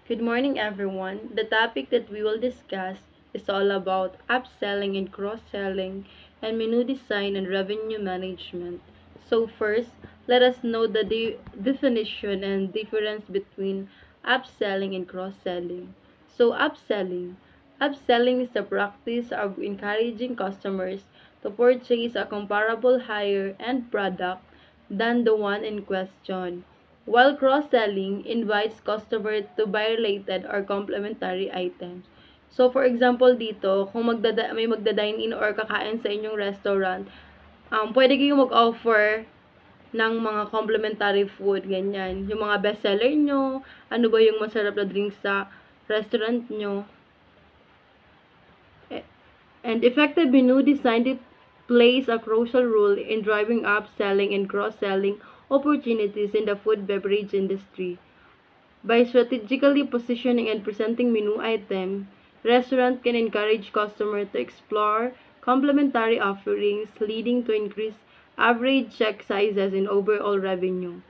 Good morning, everyone. The topic that we will discuss is all about upselling and cross-selling and menu design and revenue management. So first, let us know the definition and difference between upselling and cross-selling. So upselling is the practice of encouraging customers to purchase a comparable higher-end product than the one in question, while cross-selling invites customers to buy related or complementary items. So, for example dito, kung may magda-dine-in or kakain sa inyong restaurant, pwede kayong mag-offer ng mga complementary food, ganyan. Yung mga bestseller nyo, ano ba yung masarap na drink sa restaurant nyo. And effective menu design plays a crucial role in driving up selling and cross-selling opportunities in the food beverage industry. By strategically positioning and presenting menu items, restaurant can encourage customers to explore complementary offerings, leading to increased average check sizes and overall revenue.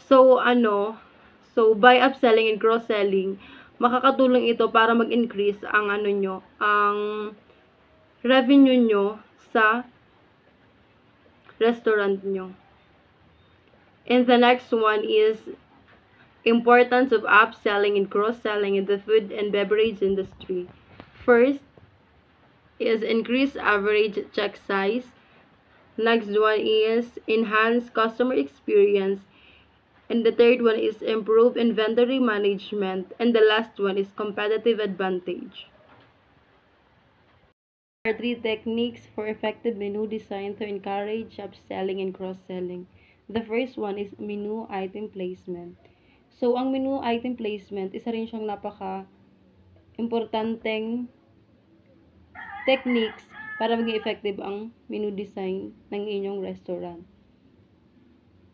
So, by upselling and cross-selling, makakatulong ito para mag-increase ang ang revenue nyo sa restaurant nyo. And the next one is importance of upselling and cross-selling in the food and beverage industry. First is increase average check size. Next one is enhance customer experience. And the third one is improve inventory management. And the last one is competitive advantage. There are three techniques for effective menu design to encourage upselling and cross-selling. The first one is menu item placement. So, ang menu item placement, isa rin siyang napaka-importanteng techniques para maging effective ang menu design ng inyong restaurant.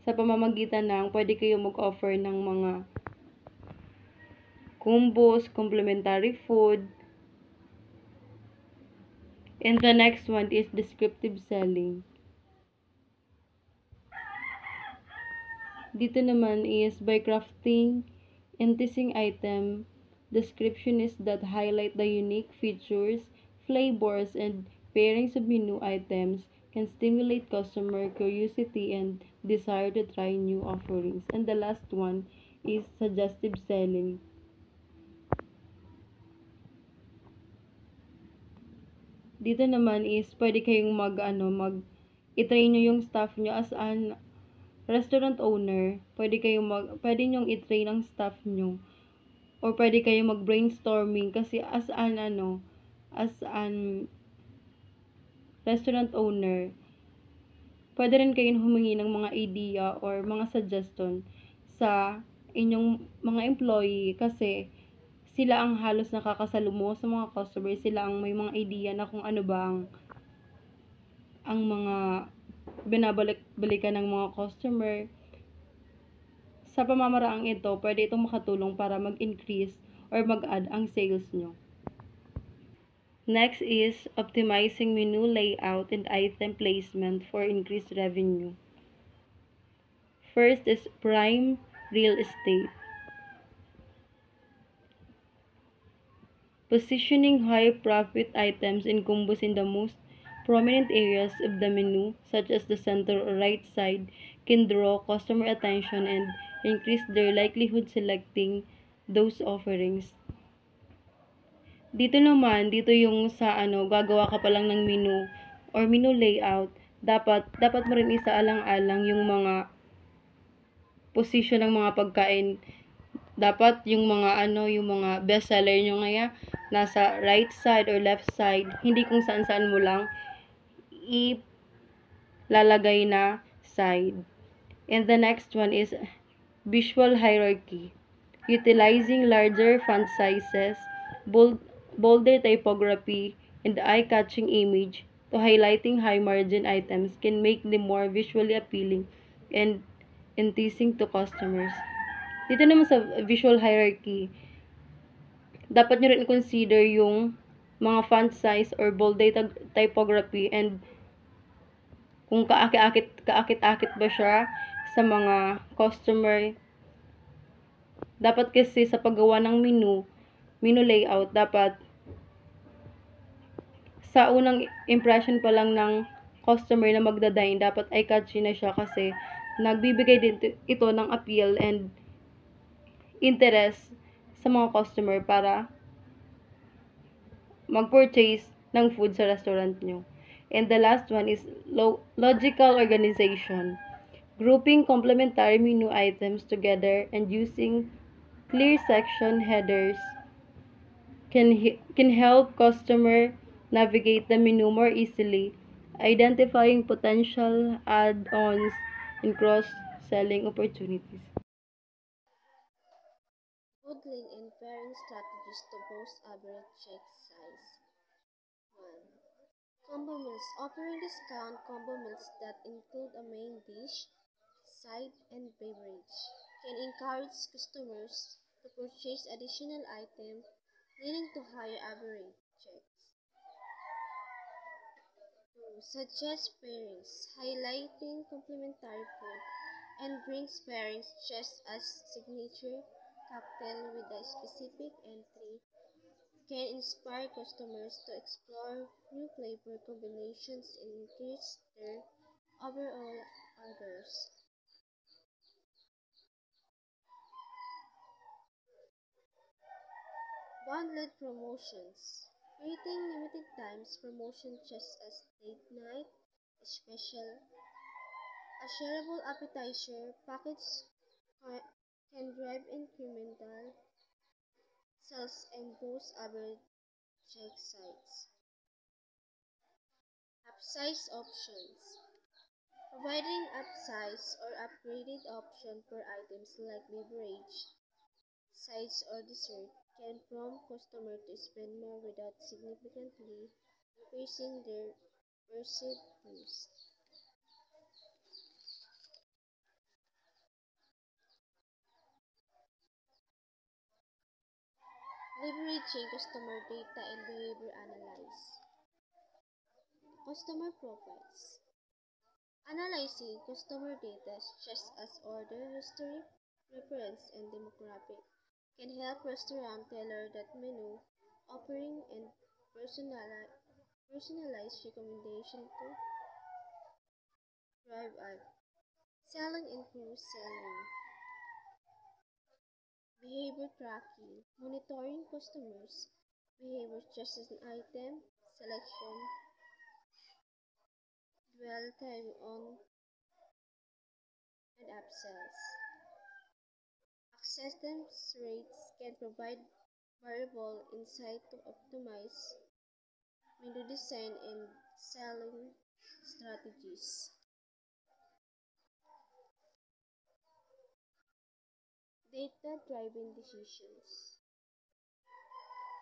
Sa pamamagitan ng pwede kayo mag-offer ng mga combos, complementary food. And the next one is descriptive selling. Dito naman is by crafting enticing item descriptions that highlight the unique features, flavors, and pairings of menu items can stimulate customer curiosity and desire to try new offerings. And the last one is suggestive selling. Dito naman is pwede kayong i-train nyo yung staff nyo as an restaurant owner. Pwede nyong i-train ang staff nyo. Or pwede kayong mag-brainstorming kasi as an restaurant owner, pwede rin kayong humingi ng mga idea or mga suggestion sa inyong mga employee kasi sila ang halos nakakasalumuha sa mga customers, sila ang may mga idea na kung ano ba ang mga binabalik-balikan ng mga customer. Sa pamamaraang ito, pwede itong makatulong para mag-increase or mag-add ang sales nyo. Next is optimizing menu layout and item placement for increased revenue. First is prime real estate. Positioning high profit items in combos in the most prominent areas of the menu, such as the center or right side, can draw customer attention and increase their likelihood selecting those offerings. Dito yung sa gagawa ka pa lang ng menu or menu layout, dapat mo rin isaalang-alang yung mga position ng mga pagkain. Dapat yung mga best seller nyo ngaya nasa right side or left side, hindi kung saan-saan mo lang ilalagay na side. And the next one is visual hierarchy. Utilizing larger font sizes, bolder typography, and eye-catching image to highlighting high-margin items can make them more visually appealing and enticing to customers. Dito naman sa visual hierarchy, dapat nyo rin consider yung mga font size or bold typography and kung kaakit-akit ba siya sa mga customer Dapat kasi sa paggawa ng menu layout, dapat sa unang impression pa lang ng customer na magda-dine, dapat eye-catchy na siya kasi nagbibigay din ito ng appeal and interest sa mga customer para mag-purchase ng food sa restaurant nyo. And the last one is logical organization. Grouping complementary menu items together and using clear section headers can help customer navigate the menu more easily, identifying potential add-ons and cross-selling opportunities. Bundling and pairing strategies to boost average check size. 1. Combo meals. Offering discount combo meals that include a main dish, side, and beverage can encourage customers to purchase additional items, leading to higher average checks. 2. Suggest pairings, highlighting complementary food and drinks pairings just as signature cocktail with a specific entry can inspire customers to explore new flavor combinations and increase their overall orders. Bundled promotions. Creating limited times promotion just as date night, special, a shareable appetizer package can drive incremental sales and boost average check size. Upsize options. Providing upsize or upgraded option for items like beverage, sides, or dessert can prompt customers to spend more without significantly increasing their perceived boost. Leveraging customer data and behavior analysis. Customer profiles. Analyzing customer data such as order history, preference, and demographic can help restaurants tailor that menu offering and personalized recommendation to drive up selling and cross-selling. Behavior tracking, monitoring customers' behavior just as an item, selection, dwell time on, and upsells. Acceptance rates can provide variable insight to optimize menu design and selling strategies. Data-driven decisions.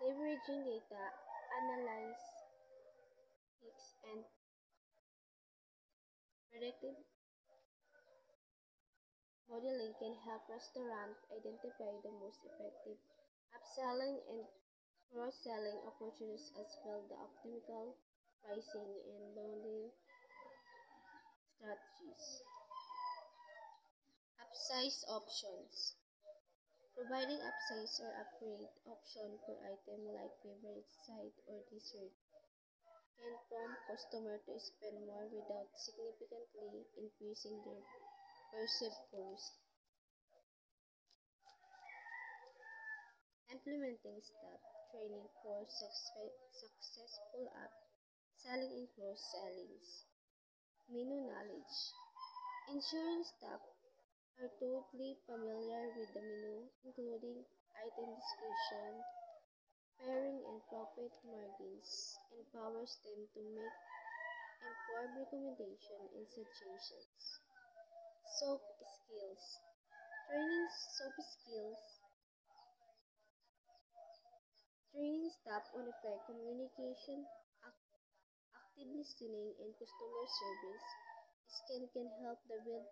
Leveraging data analytics and predictive modeling can help restaurants identify the most effective upselling and cross-selling opportunities as well as the optimal pricing and bundling strategies. Upsize options. Providing upsize or upgrade option for item like beverage, side, or dessert can prompt customers to spend more without significantly increasing their perceived cost. Implementing staff training for successful selling and cross-sellings. Menu knowledge. Ensuring staff are totally familiar with the menu, including item description, pairing, and profit margins, empowers them to make informed recommendations and suggestions. Soap skills. Training soap skills. Training staff on effective communication, active listening, and customer service skill can help the build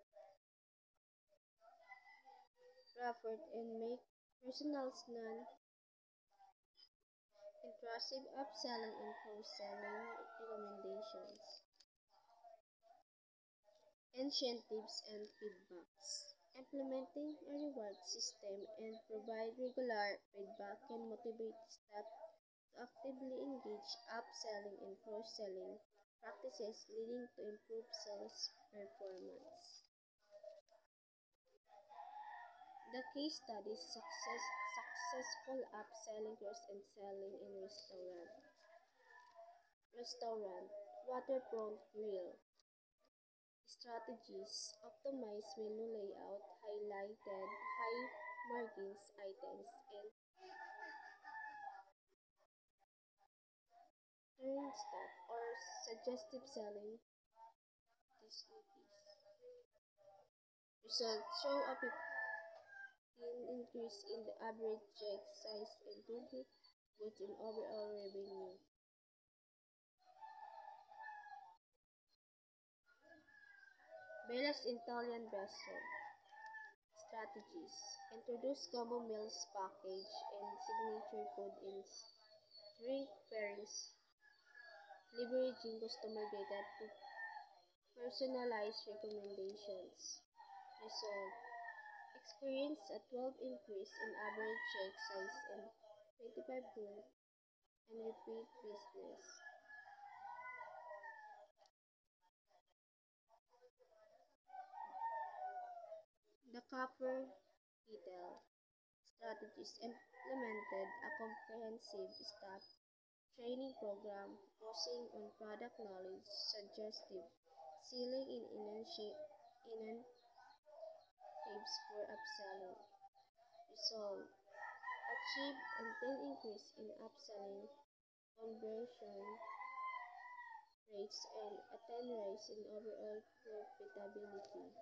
rapport and make personal non-intrusive upselling and cross-selling recommendations. Incentives and feedbacks. Implementing a reward system and provide regular feedback can motivate staff to actively engage upselling and cross-selling practices leading to improved sales performance. The case studies successful upselling cross and selling in restaurant waterfront grill strategies optimize menu layout, highlighted high margins items, and turn staff or suggestive selling techniques. Results show a 15 increase in the average check size and 20 growth in overall revenue. Bella's Italian Restaurant strategies introduce combo meals package and signature food in drink pairings, leveraging customer data to personalize recommendations. Result: experience a 12 increase in average check size and 25 growth and repeat business. The Copper Detail strategies implemented a comprehensive staff training program focusing on product knowledge, suggestive selling, and incentives for upselling. Result: achieved a 10 increase in upselling conversion rates and a 10 rise in overall profitability.